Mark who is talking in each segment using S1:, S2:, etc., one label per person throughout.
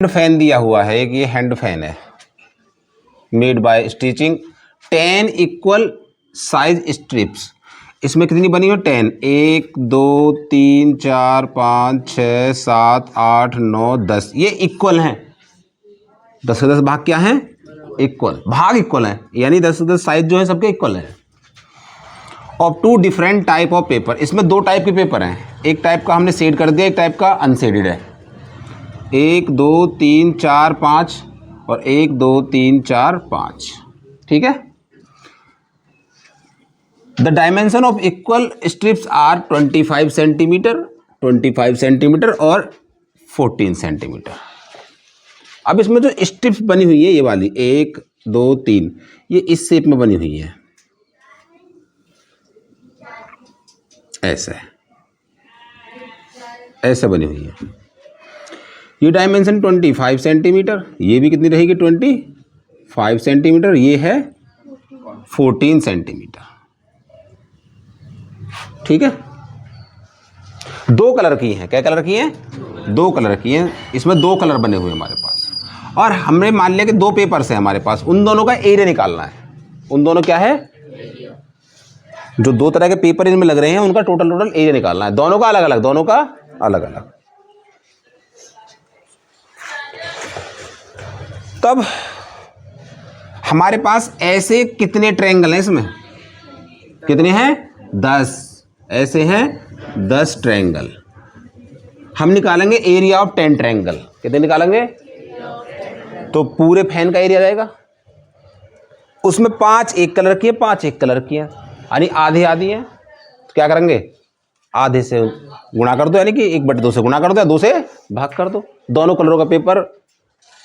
S1: Fan दिया हुआ है एक, ये हैंड फैन है made by stitching 10 equal size strips. इसमें कितनी बनी हो 10, 1 2 3 4 5 6 7 8 9 10, ये इक्वल हैं। 10 के 10 भाग क्या हैं? इक्वल, भाग इक्वल हैं, यानी 10 के 10 साइज जो है सबके इक्वल हैं। Of 2 different type of paper, इसमें 2 टाइप के पेपर हैं। एक टाइप का हमने शेड कर दिया, एक टाइप का अनशेडेड है। 1 2 3 4 5 और 1 2 3 4 5, ठीक है। The dimension of equal strips are 25 centimetre, 25 centimetre और 14 सेंटीमीटर। अब इसमें जो स्ट्रिप्स बनी हुई है ये वाली 1 2 3, ये इस शेप में बनी हुई है, ऐसे ऐसे बनी हुई है। ये डायमेंशन 25 सेंटीमीटर, ये भी कितनी रहेगी 25 सेंटीमीटर, ये है 14 सेंटीमीटर, ठीक है। 2 कलर की हैं, क्या कलर की हैं? 2 कलर की हैं। इसमें 2 कलर बने हुए हैं हमारे पास, और हमने मान लिया कि 2 पेपर्स हैं हमारे पास, उन दोनों का एरिया निकालना है। उन दोनों क्या है? जो 2 तरह के पेपर इनमें लग रहे हैं उनका टोटल एरिया निकालना है, दोनों का अलग अलग, दोनों का अलग अलग। तब हमारे पास ऐसे कितने ट्रायंगल हैं? इसमें कितने हैं? 10, ऐसे हैं 10 ट्रायंगल। हम निकालेंगे एरिया ऑफ 10 ट्रायंगल। कितने निकालेंगे? तो पूरे फैन का एरिया जाएगा, उसमें 5 एक कलर की है, 5 एक कलर की है, यानी आधी आधी है। तो क्या करेंगे? आधे से गुणा कर दो, यानी कि 1/2 से गुणा कर दो या 2 से भाग कर दो। दोनों कलरों का पेपर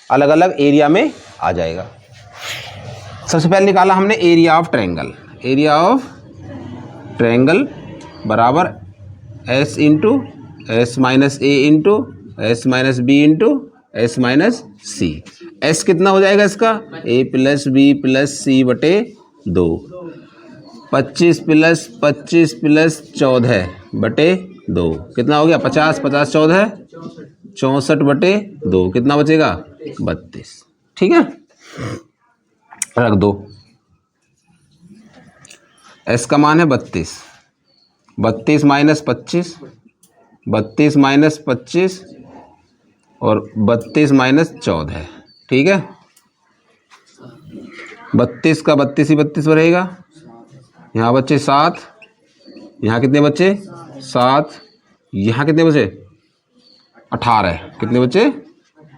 S1: अलग अलग एरिया में आ जाएगा। सबसे पहले निकाला हमने area of triangle. Area of triangle बराबर S into S minus A into S minus B into S minus C। S कितना हो जाएगा इसका? A plus B plus C बटे 2। 25 प्लस 25 प्लस 14 बटे 2 कितना हो गया? 50, 50 14 64 बटे 2, कितना बचेगा? 32, ठीक है। रख दो, S का मान है 32, 32 माइनस 25, 32 माइनस 25 और 32 माइनस 14, ठीक है। 32 का 32 ही 32 रहेगा। यहाँ बच्चे 7, यहाँ कितने बच्चे? 7, यहाँ कितने बचे? 18, कितने बचे?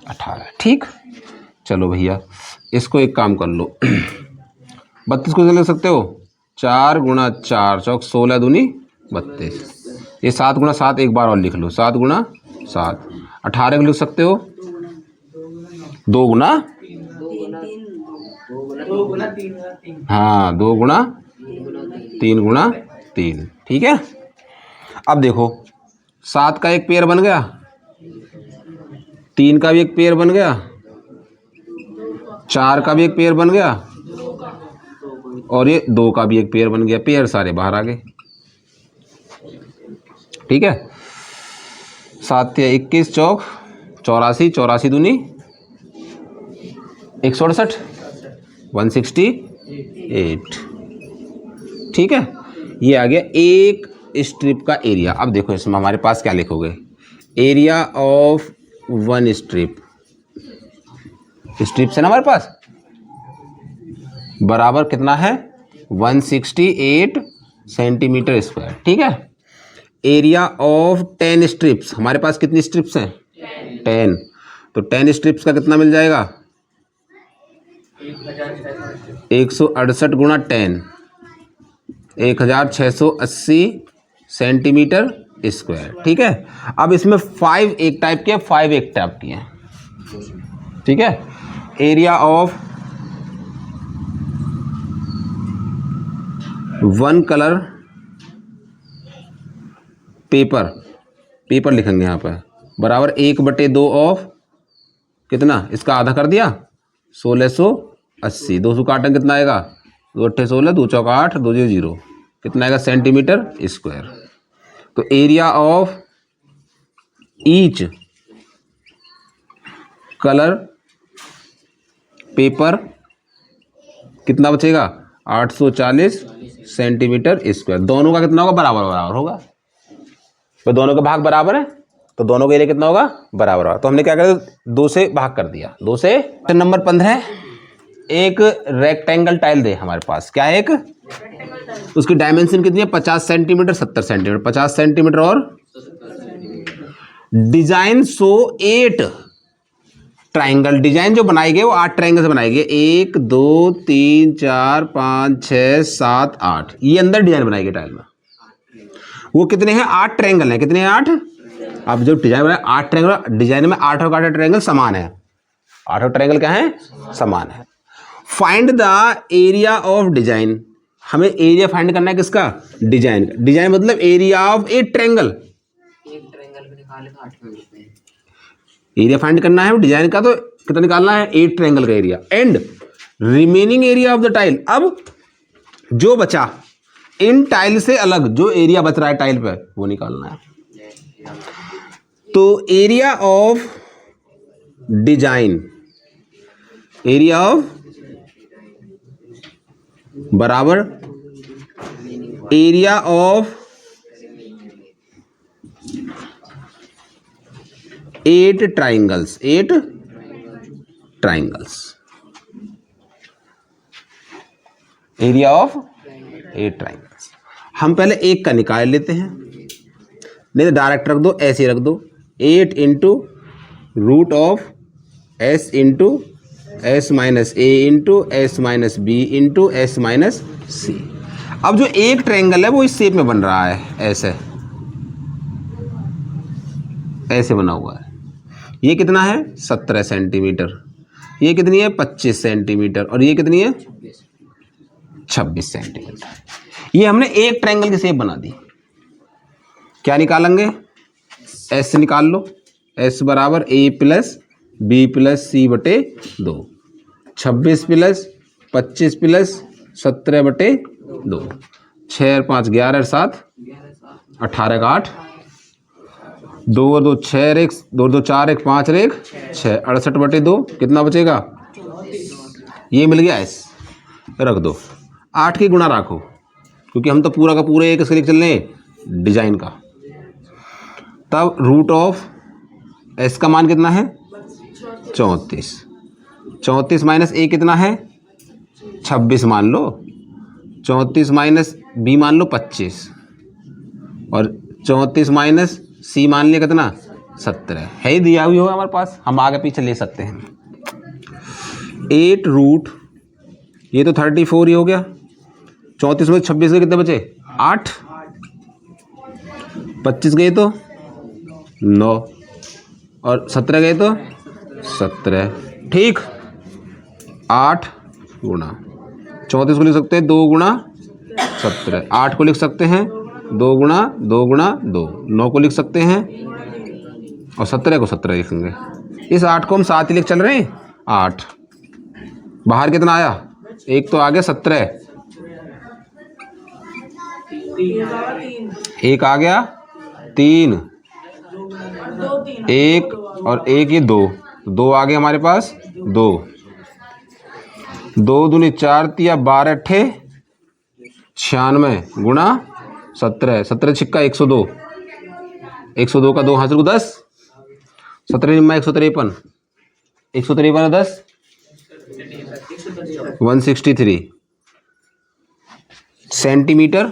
S1: 18, ठीक। चलो भैया इसको एक काम कर लो 32 को लिख सकते हो 4 गुणा 4 चौक 16 दूनी 32। ये 7 गुणा 7 एक बार और लिख लो, 7 गुणा 7। 18 को लिख सकते हो 2 गुणा, हाँ 2 गुणा 3 गुणा 3, ठीक है। अब देखो 7 का एक पेयर बन गया, 3 का भी एक पेयर बन गया, 4 का भी एक पेयर बन गया और ये 2 का भी एक पेयर बन गया। पेयर सारे बाहर आ गए, ठीक है। 7 या 21 चौक 84, 84 दूनी 168, 168, ठीक है। ये आ गया एक स्ट्रिप का एरिया। अब देखो इसमें हमारे पास क्या लिखोगे? एरिया ऑफ 1 स्ट्रिप, स्ट्रिप्स है ना हमारे पास, बराबर कितना है? 168 सेंटीमीटर स्क्वायर, ठीक है। एरिया ऑफ 10 स्ट्रिप्स, हमारे पास कितनी स्ट्रिप्स हैं? 10, तो 10 स्ट्रिप्स का कितना मिल जाएगा? 168 गुणा 10, 1680 सेंटीमीटर स्क्वायर, ठीक है। अब इसमें 5 एक टाइप के, 5 एक टाइप की हैं, ठीक है। Area of 1 colour paper, paper लिखेंगे यहाँ पर, बराबर 1/2 ऑफ कितना? इसका आधा कर दिया 1680, 200 काटन कितना आएगा? 2 8 16, 2 चौक 8, 2 0, कितना आएगा? Centimetre square. तो area of each colour paper कितना बचेगा 840 सेंटीमीटर स्क्वायर। दोनों का कितना होगा बराबर बराबर होगा, तो दोनों के भाग बराबर है तो दोनों के एरिया कितना होगा बराबर होगा। तो हमने क्या किया 2 से भाग कर दिया 2 से। नंबर 15 एक रेक्टेंगल टाइल दे हमारे पास, क्या है एक, उसकी डायमेंशन कितनी है 50 सेंटीमीटर 70 सेंटीमीटर 50 सेंटीमीटर और डिजाइन सो 8 ट्राइंगल। डिजाइन जो बनाई गई वो 8 ट्राइंगल से बनाई गई, 1 2 3 4 5 6 7 8, ये अंदर डिजाइन बनाई गई टाइल में। वो कितने हैं 8 ट्राइंगल हैं, कितने हैं 8। अब जो डिजाइन बनाया 8 ट्राइंगल, डिजाइन में 8 और 8 ट्राइंगल समान है, 8 ट्राइंगल क्या है समान है। Find the area of design, हमें एरिया फाइंड करना है किसका डिजाइन का। डिजाइन मतलब एरिया ऑफ ए ट्रायंगल,
S2: एक ट्रायंगल पे निकाले तो 8 मिलते हैं।
S1: एरिया फाइंड करना है डिजाइन का, तो कितना निकालना है 8 ट्रायंगल का area. And remaining area of the tile, अब जो बचा इन टाइल से अलग जो एरिया बच रहा है टाइल पे वो निकालना है। तो area of design, area of बराबर area of 8 triangles, 8 triangles, area of 8 triangles. हम पहले एक का निकाल लेते हैं, नहीं तो डायरेक्ट रख दो, ऐसे रख दो 8 into root of s into s minus a into s minus b into s minus c. अब जो एक ट्रायंगल है वो इस शेप में बन रहा है, ऐसे ऐसे बना हुआ है। ये कितना है 17 सेंटीमीटर, ये कितनी है 25 सेंटीमीटर और ये कितनी है 26 सेंटीमीटर। ये हमने एक ट्रायंगल की शेप बना दी। क्या निकालेंगे एस निकाल लो, एस बराबर ए प्लस बी प्लस सी बटे 2, 26 प्लस 25 प्लस 17 बटे 2, 6 और 5 11 और 7 18 का 8, 2 और 2 6 और 1 2 2 4 1 5 और 1 6, 68 बटे 2 कितना बचेगा, ये मिल गया एस। रख दो 8 की गुणा रखो, क्योंकि हम तो पूरा का पूरा एक इसके लिए चल रहे हैं डिजाइन का। तब रूट ऑफ एस का मान कितना है 34, 34 माइनस ए कितना है 26 मान लो, 34 माइनस बी मान लो 25 और 34 माइनस सी मान लिया कितना 17 है ही दिया हुई होगा हमारे पास, हम आगे पीछे ले सकते हैं। 8 रूट ये तो 34 ही हो गया, 34 में 26 के कितने बचे 8, 25 गए तो 9 और 17 गए तो 17, ठीक। 8 गुणा 34 को लिख सकते हैं 2 गुणा 17, 8 को लिख सकते हैं 2 गुणा 2 गुणा 2, 9 को लिख सकते हैं और 17 को 17 लिखेंगे। इस 8 को हम 7 ही लिख चल रहे हैं, 8 बाहर कितना आया, एक तो आ गया 17, एक आ गया 3, एक और एक ये 2, 2 आ गए हमारे पास 2, 2 दूनी 4 तिया 12 अट्ठे 96 गुणा 17, 17 छिक्का 102, 102 का 2 हासिल को 10, 17 निम्मा 153, 153 10 163 सेंटीमीटर,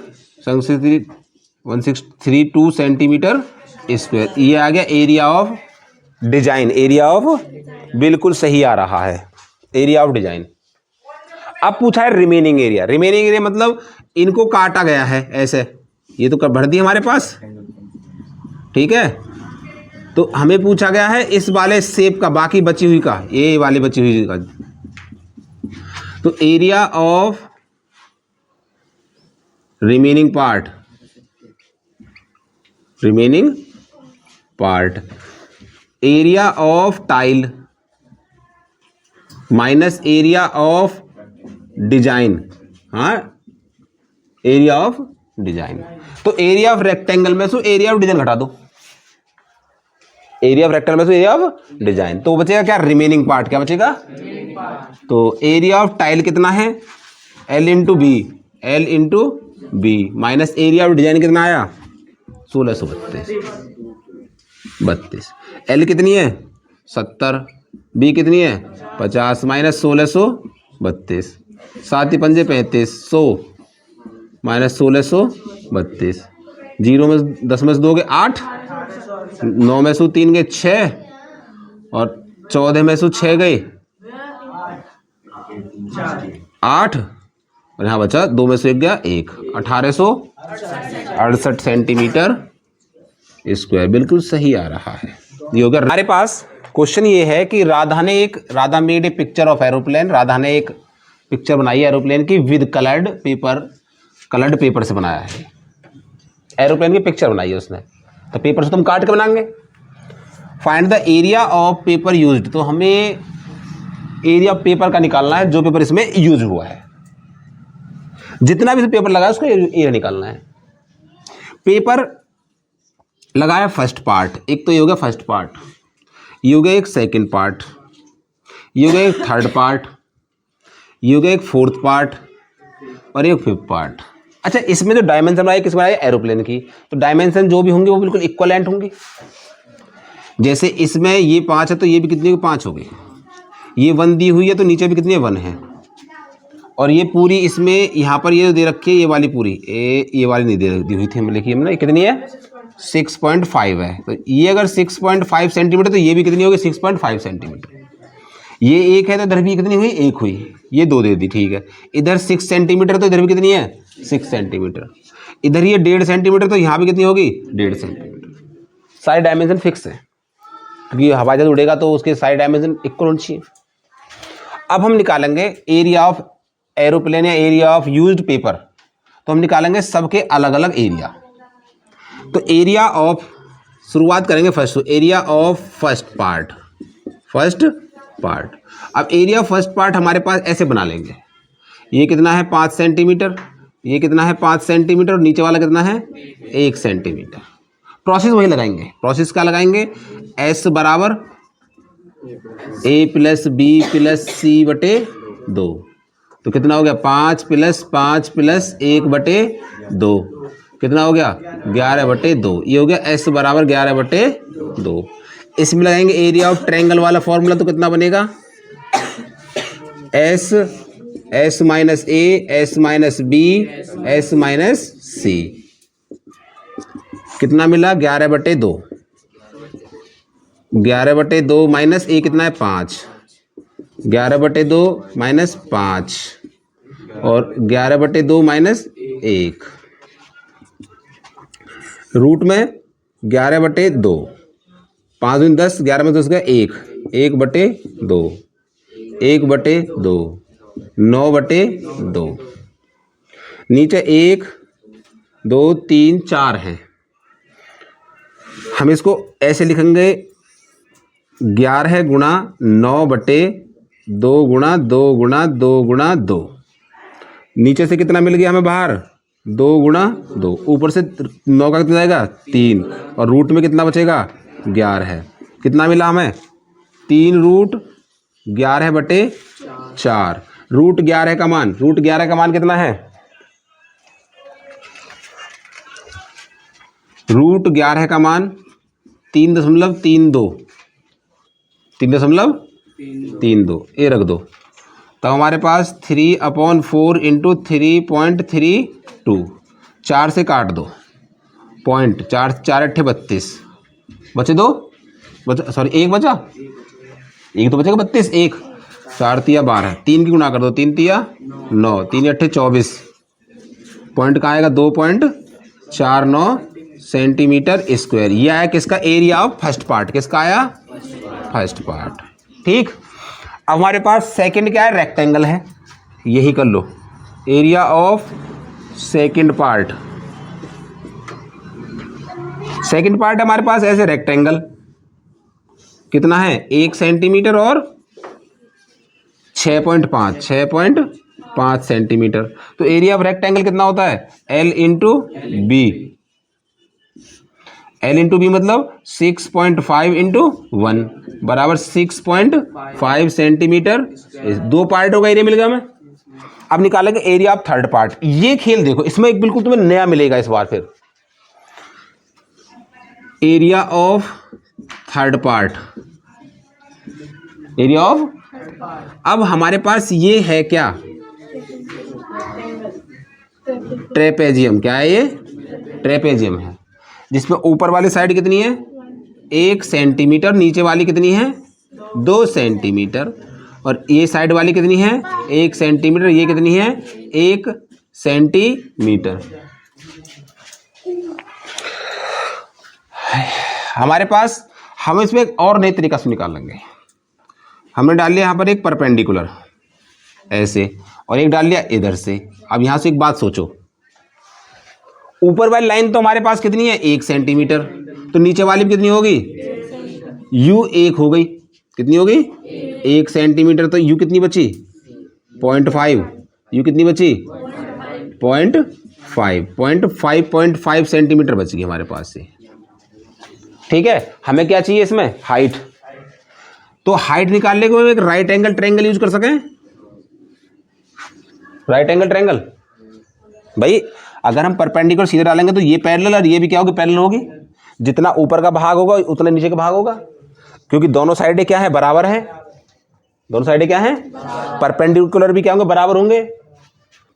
S1: 162 सेंटीमीटर स्क्वायर। ये आ गया area of design, area of बिल्कुल सही आ रहा है एरिया ऑफ डिजाइन। अब पूछा है रिमेनिंग एरिया, रिमेनिंग एरिया मतलब इनको काटा गया है ऐसे, ये तो भर दी हमारे पास, ठीक है। तो हमें पूछा गया है इस वाले शेप का, बाकी बची हुई का, ये वाली बची हुई का। तो area of remaining part, remaining part, area of tile minus area of design, हाँ एरिया ऑफ डिजाइन। तो एरिया ऑफ रेक्टेंगल में से एरिया ऑफ डिजाइन घटा दो, एरिया ऑफ रेक्टेंगल में एरिया ऑफ डिजाइन, तो बचेगा क्या, रिमेनिंग पार्ट, क्या बचेगा, तो एरिया ऑफ टाइल कितना है, L into B minus area of design कितना आया, 1632, L कितनी है 70, बी कितनी है 50 माइनस 1632, 7 पंजे 35, 100 माइनस 1632, 0 में 10 में से 2 गए 8, 9 में से 3 गए 6 और 14 में से 6 गए 8 और यहाँ बचा 2 में से 1 गया 1, 1868 सेंटीमीटर स्क्वायर, बिल्कुल सही आ रहा है। ये हो गया। हमारे पास क्वेश्चन ये है कि Radha made a picture of aeroplane, Radha ने एक पिक्चर बनाई है एरोप्लेन की विद कलर्ड पेपर से बनाया है, एरोप्लेन की पिक्चर बनाई है उसने, तो पेपर से तुम काट के बनाएंगे। Find the area of paper used, तो हमें एरिया ऑफ पेपर का निकालना है जो पेपर इसमें यूज हुआ है, जितना भी पेपर लगा है उसको एरिया निकालना है। पेपर लगाया फर्स्ट पार्ट, एक तो ये हो गया फर्स्ट पार्ट, ये हो गया एक सेकंड पार्ट, ये हो गया एक थर्ड पार्ट, ये हो गया एक फोर्थ पार्ट और एक फिफ्थ पार्ट। अच्छा, इसमें जो डायमेंशन बनाई किस बनाई, एरोप्लेन की, तो डायमेंशन जो भी होंगे वो बिल्कुल इक्वलेंट होंगी। जैसे इसमें ये 5 है तो ये भी कितनी होगी, 5 हो गई, ये 1 दी हुई है तो नीचे भी कितनी है 1 है, और ये पूरी इसमें यहाँ पर ये दे रखी है, ये वाली पूरी ये वाली नहीं दी हुई थी हमें, लिखी हमने, कितनी है 6.5 है, तो ये अगर 6.5 सेंटीमीटर तो ये भी कितनी होगी 6.5 सेंटीमीटर, ये 1 है तो इधर भी कितनी हुई 1 हुई, ये 2 दे दी, ठीक है। इधर 6 सेंटीमीटर तो इधर भी कितनी है 6 सेंटीमीटर, इधर ये 1.5 सेंटीमीटर तो यहाँ भी कितनी होगी 1.5 सेंटीमीटर। सारे डायमेंशन फिक्स है क्योंकि हवाई जहाज उड़ेगा तो उसके सारे डायमेंशन इक्वल होने चाहिए। अब हम निकालेंगे एरिया ऑफ एरोप्लेन या एरिया ऑफ यूज्ड पेपर, तो हम निकालेंगे सबके अलग अलग एरिया। तो एरिया ऑफ, शुरुआत करेंगे first, area of first part. अब एरिया फर्स्ट पार्ट हमारे पास ऐसे बना लेंगे, ये कितना है 5 सेंटीमीटर, ये कितना है 5 सेंटीमीटर और नीचे वाला कितना है 1 सेंटीमीटर। प्रोसेस वही लगाएंगे, प्रोसेस क्या लगाएंगे, S बराबर A plus B plus C बटे 2, तो कितना हो गया 5 प्लस 5 प्लस 1 बटे 2, कितना हो गया 11 बटे 2, ये हो गया S बराबर 11 बटे 2। इसमें लगाएंगे एरिया ऑफ ट्रायंगल वाला फॉर्मूला, तो कितना बनेगा S minus A, S minus B, S minus C, कितना मिला 11 बटे 2, 11 बटे 2 माइनस A कितना है 5, 11 बटे 2 माइनस 5 और 11 बटे 2 माइनस 1, रूट में 11 बटे 2, 5 दूनी 10, 11 में 10 गया 1 बटे 2, 1 बटे 2, 9 बटे 2, नीचे 1 2 3 4 है, हम इसको ऐसे लिखेंगे 11 गुणा 9 बटे 2 गुणा 2 गुणा 2 गुणा 2, नीचे से कितना मिल गया हमें बाहर 2 गुणा 2, ऊपर से 9 का कितना आएगा 3 और रूट में कितना बचेगा 11 है, कितना मिला हमें 3 रूट 11 बटे 4, रूट 11 का मान कितना है, रूट 11 का मान 3.32 ये रख दो, तो हमारे पास 3/4 इंटू 3.32, 4 से काट दो पॉइंट, 4 अट्ठे 32 बचे 2 बचा, सॉरी 1 बचा, 1 तो बचेगा 32, 1 4 तिया 12, 3 की गुणा कर दो, 3 तिया 9, 3 अट्ठे 24, पॉइंट कहाँ आएगा 2.49 सेंटीमीटर स्क्वायर। ये आया किसका एरिया ऑफ फर्स्ट पार्ट, किसका आया फर्स्ट पार्ट, ठीक। अब हमारे पास सेकंड क्या है, रेक्टेंगल है, यही कर लो, एरिया ऑफ सेकंड पार्ट हमारे पास ऐसे रेक्टेंगल कितना है 1 सेंटीमीटर और 6.5 सेंटीमीटर, तो एरिया ऑफ रेक्टेंगल कितना होता है L into B, L into B मतलब 6.5 इंटू 1 बराबर 6.5 सेंटीमीटर। दो पार्टों का एरिया मिल गया हमें। अब निकालेंगे एरिया ऑफ थर्ड पार्ट। ये खेल देखो, इसमें एक बिल्कुल तुम्हें नया मिलेगा इस बार। फिर area of third part, area of, अब हमारे पास ये है क्या, ट्रेपेजियम। क्या है ये? ट्रेपेजियम है, जिसमें ऊपर वाली साइड कितनी है 1 सेंटीमीटर, नीचे वाली कितनी है 2 सेंटीमीटर, और ये साइड वाली कितनी है 1 सेंटीमीटर, ये कितनी है 1 सेंटीमीटर। हमारे पास, हम इसमें एक और नए तरीका से निकाल लेंगे। हमने डाल लिया यहाँ पर एक परपेंडिकुलर ऐसे, और एक डाल लिया इधर से। अब यहाँ से एक बात सोचो, ऊपर वाली लाइन तो हमारे पास कितनी है 1 सेंटीमीटर, तो नीचे वाली भी कितनी होगी यू 1 हो गई। कितनी होगी 1 सेंटीमीटर, तो यू कितनी बची 0.5, यू कितनी बची 0.5 सेंटीमीटर बच गई हमारे पास से। ठीक है, हमें क्या चाहिए इसमें हाइट। तो हाइट निकालने के लिए एक राइट एंगल ट्रायंगल यूज कर सकें। राइट एंगल ट्रायंगल भाई, अगर हम परपेंडिकुलर सीधे डालेंगे तो ये पैरेलल और ये भी क्या होगी पैरेलल होगी। जितना ऊपर का भाग होगा उतना नीचे का भाग होगा, क्योंकि दोनों साइडें क्या है बराबर है। दोनों साइडें क्या है परपेंडिकुलर भी क्या होंगे बराबर होंगे,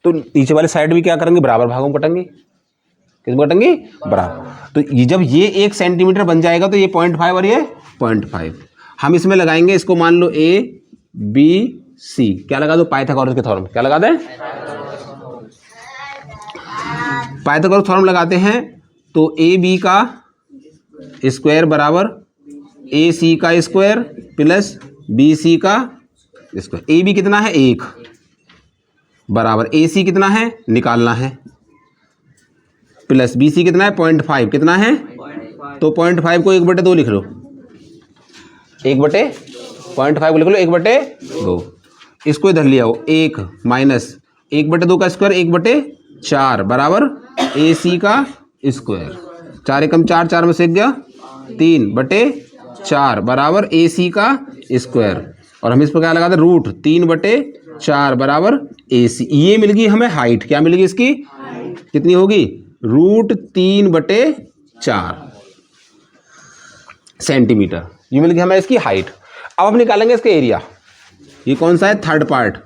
S1: तो नीचे वाली साइड भी क्या करेंगे बराबर भागों में कटेंगे। किसमें कटेंगे बराबर। तो ये जब ये 1 सेंटीमीटर बन जाएगा तो ये 0.5 और ये 0.5। हम इसमें लगाएंगे, इसको मान लो ए बी सी, क्या लगा दो पाइथागोरस के थ्योरम। क्या लगा दें पाइथागोरस थ्योरम लगाते हैं। तो ए बी का स्क्वायर बराबर ए सी का स्क्वायर प्लस बी सी का स्क्वायर। ए बी कितना है 1 बराबर ए सी कितना है निकालना है, प्लस बी सी कितना है 0.5 कितना है, तो 0.5 को 1/2 लिख लो, 1/0.5 को लिख लो 1/2। इसको इधर लिया हो 1 माइनस 1/2 का स्क्वायर 1/4 बराबर ए सी का स्क्वायर। 4 एकम 4, 4 में से गया 3/4 बराबर ए सी का स्क्वायर। और हम इस पर क्या लगा दें रूट 3/4 बराबर ए सी। ये मिल गई हमें हाइट। क्या मिलेगी इसकी कितनी होगी रूट 3/4 सेंटीमीटर। ये मिल गई हमें इसकी हाइट। अब हम निकालेंगे इसका एरिया। ये कौन सा है third part.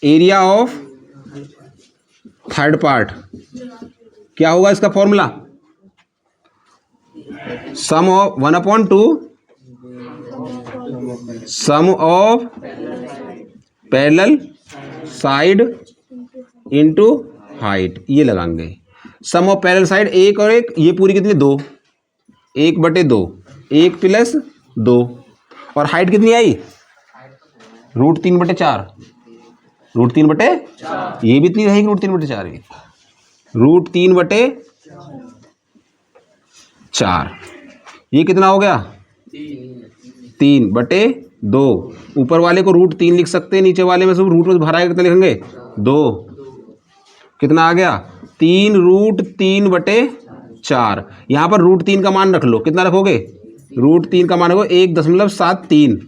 S1: Area of third part क्या होगा इसका formula, sum of 1/2 sum of parallel side into height. ये लगाएंगे सम ऑफ पैरेलल साइड 1 और 1, ये पूरी कितनी 2, 1/2, 1 प्लस 2, और हाइट कितनी आई रूट 3/4, रूट 3/4, ये भी इतनी रहेगी रूट 3/4 की, रूट 3/4। ये कितना हो गया 3/2। ऊपर वाले को रूट 3 लिख सकते हैं, नीचे वाले में सब रूट में भरा है कितना लिखेंगे 2। कितना आ गया 3 रूट 3/4। यहाँ पर रूट 3 का मान रख लो, कितना रखोगे रूट 3 का मान रखो 1.73,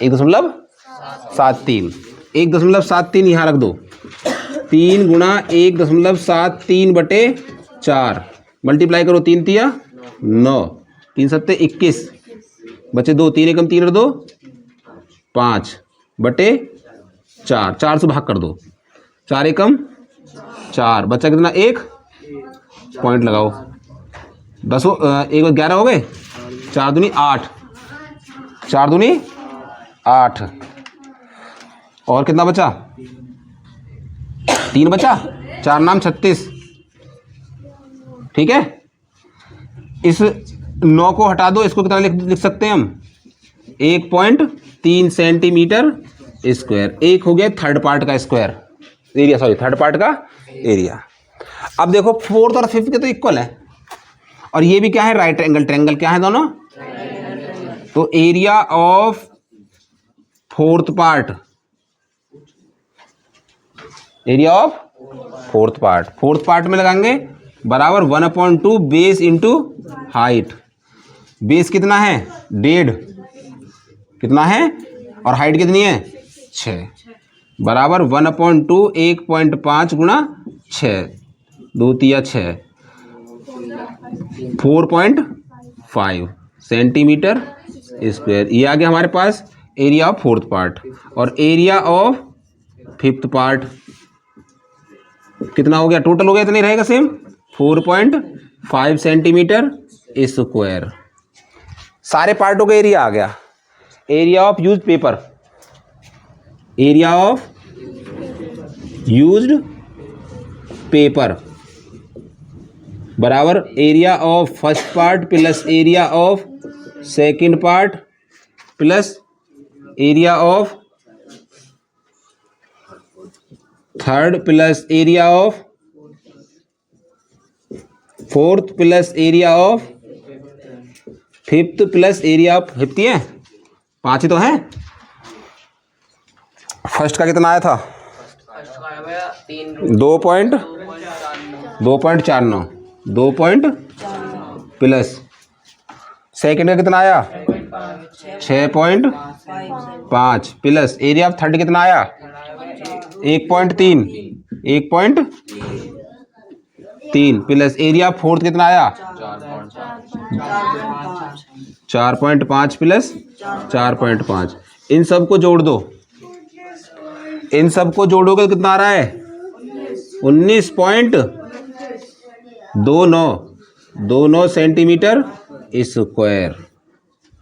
S1: 1.73, 1.73 यहाँ रख दो। 3 गुणा 1.73/4 मल्टीप्लाई करो 3 तिया 9, 3 सत्ते 21, बचे 2, 3 एकम 3 और 2 5/4, 4 से भाग कर दो, 4 एकम 4, बच्चा कितना 1, पॉइंट लगाओ 10 1 11 हो गए, 4 दूनी 8, 4 दूनी 8, और कितना बचा 3 बचा, 4 नाम 36। ठीक है, इस 9 को हटा दो, इसको कितना लिख सकते हैं हम 1.3 सेंटीमीटर स्क्वायर। एक हो गया थर्ड पार्ट का square area, sorry third part का एरिया। अब देखो फोर्थ और फिफ्थ के तो इक्वल है, और ये भी क्या है राइट एंगल ट्रायंगल। क्या है दोनों, तो area of fourth part, area of fourth part में लगाएंगे बराबर 1/2 बेस इंटू हाइट। बेस कितना है 1.5, कितना है, और हाइट कितनी है 6, बराबर 1/2 1.5 गुणा 6, 2 तिया 6, 4.5 सेंटीमीटर स्क्वायर। ये आ गया हमारे पास एरिया ऑफ फोर्थ पार्ट। और एरिया ऑफ फिफ्थ पार्ट कितना हो गया, टोटल हो गया इतना ही रहेगा सेम, 4.5 सेंटीमीटर स्क्वायर। सारे पार्टों का एरिया आ गया। Area of used paper, area of used paper बराबर area of first part plus area of second part plus area of third plus area of fourth plus area of fifth plus area of fifth. है 5 ही तो हैं। First का कितना आया था 2.49 plus second का कितना आया 6.5 प्लस एरिया ऑफ थर्ड कितना आया 1.3 प्लस एरिया ऑफ फोर्थ कितना आया 4.5 प्लस 4.5। इन सब को जोड़ दो, इन सब को जोड़ोगे तो कितना आ रहा है 19.29 सेंटीमीटर स्क्वायर।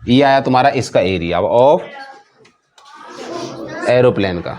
S1: ये आया तुम्हारा इसका एरिया ऑफ एरोप्लेन का।